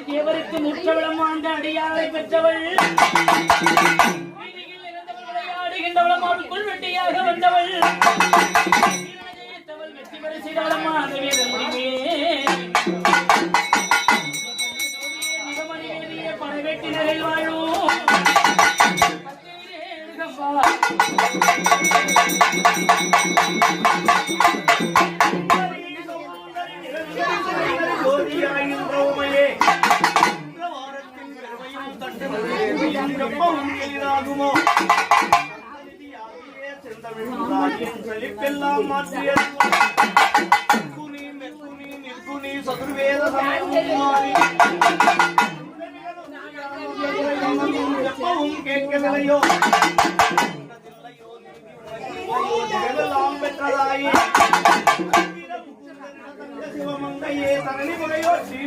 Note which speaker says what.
Speaker 1: தேவருக்கு முற்றவளம் வாழ்ந்த அடியாரை பெற்றவள் விளையாடுகின்றவளம் அவளுக்குள் வெட்டியாக வந்தவள் வெற்றி பெற செய்தவளமா படவெட்டி நகரில் வாழும்
Speaker 2: செழிப்பெல்லாம் மாற்றிய சதுர்வேத எப்பவும் கேட்கவில்லையோ பெற்றதாயே சிவமங்கையே தரணி முறையோ ஸ்ரீ